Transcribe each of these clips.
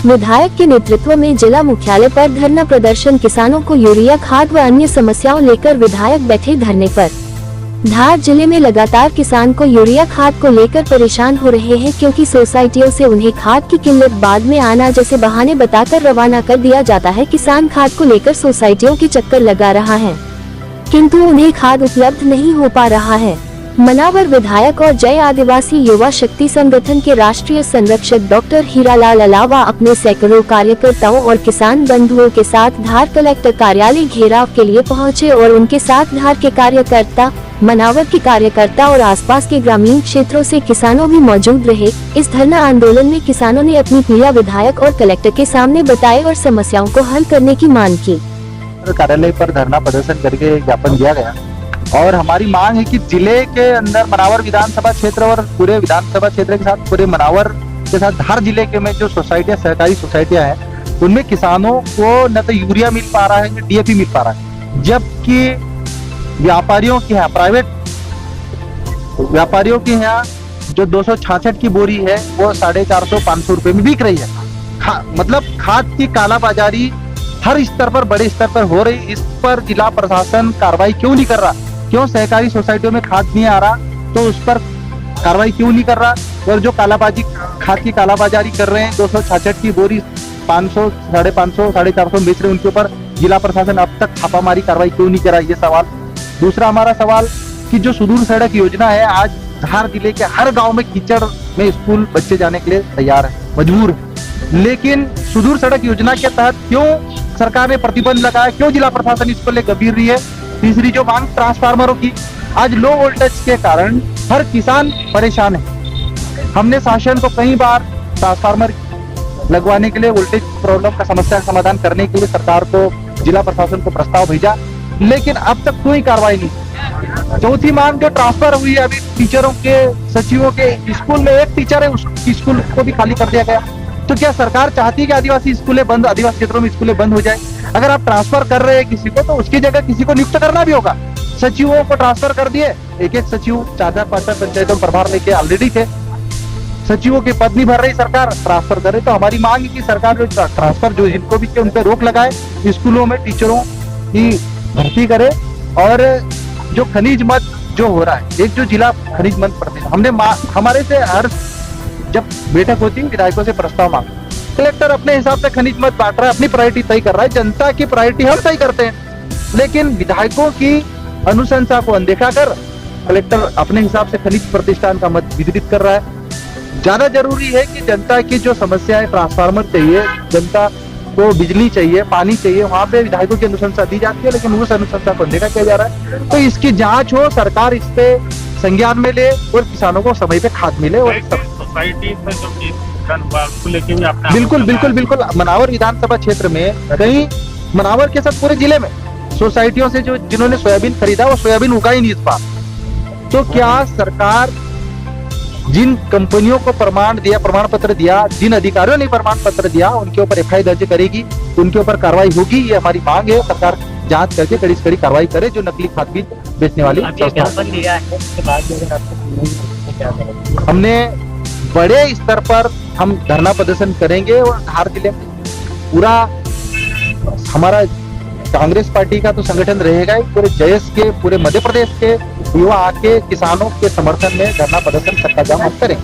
विधायक के नेतृत्व में जिला मुख्यालय पर धरना प्रदर्शन। किसानों को यूरिया खाद व अन्य समस्याओं लेकर विधायक बैठे धरने पर। धार जिले में लगातार किसान को यूरिया खाद को लेकर परेशान हो रहे हैं, क्योंकि सोसाइटियों से उन्हें खाद की किल्लत बाद में आना जैसे बहाने बताकर रवाना कर दिया जाता है। किसान खाद को लेकर सोसाइटियों के चक्कर लगा रहा है, किंतु उन्हें खाद उपलब्ध नहीं हो पा रहा है। मनावर विधायक और जय आदिवासी युवा शक्ति संगठन के राष्ट्रीय संरक्षक डॉक्टर हीरालाल अलावा अपने सैकड़ों कार्यकर्ताओं और किसान बंधुओं के साथ धार कलेक्टर कार्यालय घेराव के लिए पहुंचे और उनके साथ धार के कार्यकर्ता, मनावर के कार्यकर्ता और आसपास के ग्रामीण क्षेत्रों से किसानों भी मौजूद रहे। इस धरना आंदोलन में किसानों ने अपनी पीड़ा विधायक और कलेक्टर के सामने बताई और समस्याओं को हल करने की मांग की। कार्यालय पर धरना प्रदर्शन करके ज्ञापन दिया गया और हमारी मांग है कि जिले के अंदर मनावर विधानसभा क्षेत्र और पूरे विधानसभा क्षेत्र के साथ पूरे मनावर के साथ धार जिले के में जो सोसाइटियां, सहकारी सोसाइटियां हैं, उनमें किसानों को न तो यूरिया मिल पा रहा है न डीएपी मिल पा रहा है, जबकि व्यापारियों के यहाँ, प्राइवेट व्यापारियों के यहाँ जो 266 की बोरी है वो 450-500 रुपए में बिक रही है। मतलब खाद की कालाबाजारी हर स्तर पर, बड़े स्तर पर हो रही। इस पर जिला प्रशासन कार्रवाई क्यों नहीं कर रहा? क्यों सहकारी सोसाइटियों में खाद नहीं आ रहा तो उस पर कार्रवाई क्यों नहीं कर रहा? और जो कालाबाजी, खाद की कालाबाजारी कर रहे हैं, 266 की बोरी 500, 550, 450 बेच रहे हैं, उनके ऊपर जिला प्रशासन अब तक छापामारी कार्रवाई क्यों नहीं करा? ये सवाल। दूसरा हमारा सवाल कि जो सुदूर सड़क योजना है, आज धार जिले के हर गांव में कीचड़ में स्कूल बच्चे जाने के लिए तैयार है, मजबूर है, लेकिन सुदूर सड़क योजना के तहत क्यों सरकार ने प्रतिबंध लगाया? क्यों जिला प्रशासन इस पर ले गंभीर रही है? तीसरी जो मांग ट्रांसफार्मरों की, आज लो वोल्टेज के कारण हर किसान परेशान है। हमने शासन को कई बार ट्रांसफार्मर लगवाने के लिए, वोल्टेज प्रॉब्लम का समस्या का समाधान करने के लिए सरकार को, जिला प्रशासन को प्रस्ताव भेजा, लेकिन अब तक कोई कार्रवाई नहीं। चौथी मांग जो ट्रांसफर हुई है अभी टीचरों के, सचिवों के, स्कूल में एक टीचर है, उस स्कूल को भी खाली कर दिया गया। तो क्या सरकार चाहती है कि आदिवासी स्कूलें बंद, आदिवासी क्षेत्रों में स्कूलें बंद हो जाए? अगर आप ट्रांसफर कर रहे हैं किसी को तो उसकी जगह किसी को नियुक्त करना भी होगा। सचिवों को ट्रांसफर कर दिए, एक सचिव 4-5 पंचायतों में प्रभार लेके ऑलरेडी थे, सचिवों के पद नहीं भर रही सरकार, ट्रांसफर करे। तो हमारी मांग है कि सरकार जो ट्रांसफर जो जिनको भी उन पर रोक लगाए, स्कूलों में टीचरों की भर्ती करे। और जो खनिज मद जो हो रहा है, एक जो जिला खनिज मद प्रतिष्ठान, हमने हमारे से हर जब बैठक होती है विधायकों से प्रस्ताव मांग, कलेक्टर अपने हिसाब से खनिज मद बांट रहा है, अपनी प्रायोरिटी तय कर रहा है, जनता की प्रायोरिटी हम तय करते हैं, लेकिन विधायकों की अनुशंसा को अनदेखा कर कलेक्टर अपने हिसाब से खनिज प्रतिष्ठान का मत वितरित कर रहा है। ज्यादा जरूरी है कि जनता की जो समस्या है, ट्रांसफार्मर चाहिए, जनता को बिजली चाहिए, पानी चाहिए, वहां पे विधायकों की अनुशंसा दी जाती है, लेकिन उस अनुशंसा को अनदेखा किया जा रहा है। तो इसकी जांच हो, सरकार इस पे संज्ञान में ले और किसानों को समय पे खाद मिले। और सोसाइटी से जो लेके भी आपने बिल्कुल मनावर विधानसभा क्षेत्र में कई, मनावर के साथ पूरे जिले में सोसाइटियों से जो जिन्होंने सोयाबीन खरीदा वो सोयाबीन उगा ही नहीं इस बार। तो क्या सरकार जिन कंपनियों को प्रमाण पत्र दिया, जिन अधिकारियों ने प्रमाण पत्र दिया, उनके ऊपर एफआईआर दर्ज करेगी, उनके ऊपर कार्रवाई होगी? ये हमारी मांग है। सरकार जांच करके कड़ी से कड़ी कार्रवाई करे जो नकली खाद बीज बेचने वाली हमने बड़े स्तर पर हम धरना प्रदर्शन करेंगे। और धार जिले में पूरा हमारा कांग्रेस पार्टी का तो संगठन रहेगा ही, पूरे जयस के, पूरे मध्य प्रदेश के युवा आके किसानों के समर्थन में धरना प्रदर्शन चक्का जाम करें।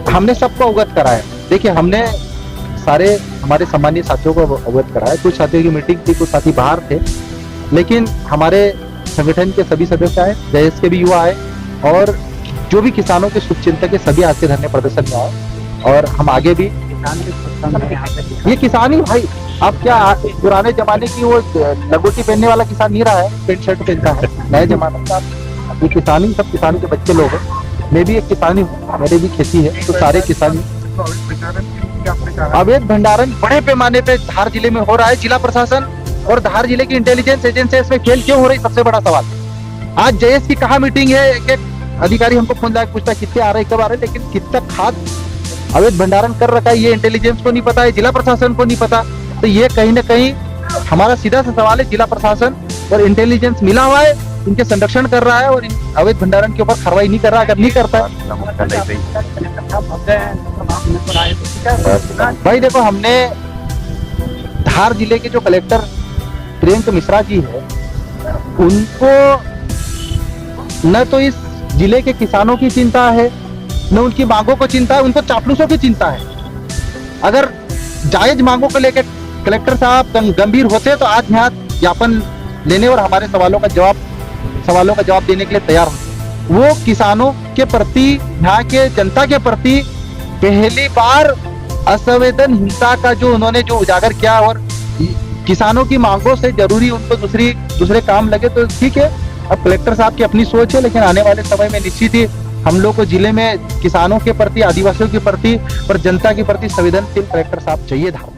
हमने सबको अवगत कराया। देखिए, हमने सारे हमारे सामान्य साथियों को अवगत कराया। कुछ साथियों की मीटिंग थी, कुछ साथी बाहर थे, लेकिन हमारे संगठन के सभी सदस्य आए, जयस के भी युवा आए, और जो भी किसानों के शुभचिंतक के सभी आज के धरने प्रदर्शन में आए। और हम आगे भी ये किसान ही भाई, अब क्या पुराने जमाने की वो लगोटी पहनने वाला किसान नहीं रहा है, पेंट शर्ट पहनता है, नए जमाने का ये किसानी, सब किसानी के बच्चे लोग हैं। मैं भी एक किसानी हूँ, मेरी भी खेती है, तो सारे किसानी। अवैध भंडारण बड़े पैमाने पे धार जिले में हो रहा है। जिला प्रशासन और धार जिले की इंटेलिजेंस एजेंसी इसमें खेल क्यों हो रही, सबसे बड़ा सवाल। आज जयस की कहाँ मीटिंग है, एक अधिकारी हमको फोन लगा पूछता है कितने आ रहे, कब आ रहे, लेकिन कितना खाद अवैध भंडारण कर रखा है ये इंटेलिजेंस को नहीं पता है, जिला प्रशासन को नहीं पता। तो ये कहीं ना कहीं हमारा सीधा सा सवाल है, जिला प्रशासन और इंटेलिजेंस मिला हुआ है, इनके संरक्षण कर रहा है और इन अवैध भंडारण के ऊपर कार्रवाई नहीं कर रहा। अगर नहीं करता है भाई देखो, हमने धार जिले के जो कलेक्टर प्रियंक मिश्रा जी है, उनको न तो इस जिले के किसानों की चिंता है, न उनकी मांगों को चिंता है, उनको चापलूसों की चिंता है। अगर जायज मांगों को लेकर कलेक्टर साहब गंभीर होते तो आज यहाँ ज्ञापन लेने और हमारे सवालों का जवाब देने के लिए तैयार होते। वो किसानों के प्रति, यहाँ के जनता के प्रति पहली बार असंवेदन हिंसा का जो उन्होंने जो उजागर किया और किसानों की मांगों से जरूरी उनको दूसरे काम लगे, तो ठीक है। अब कलेक्टर साहब की अपनी सोच है, लेकिन आने वाले समय में निश्चित ही हम लोग को जिले में किसानों के प्रति, आदिवासियों के प्रति और जनता के प्रति संवेदनशील कलेक्टर साहब चाहिए था।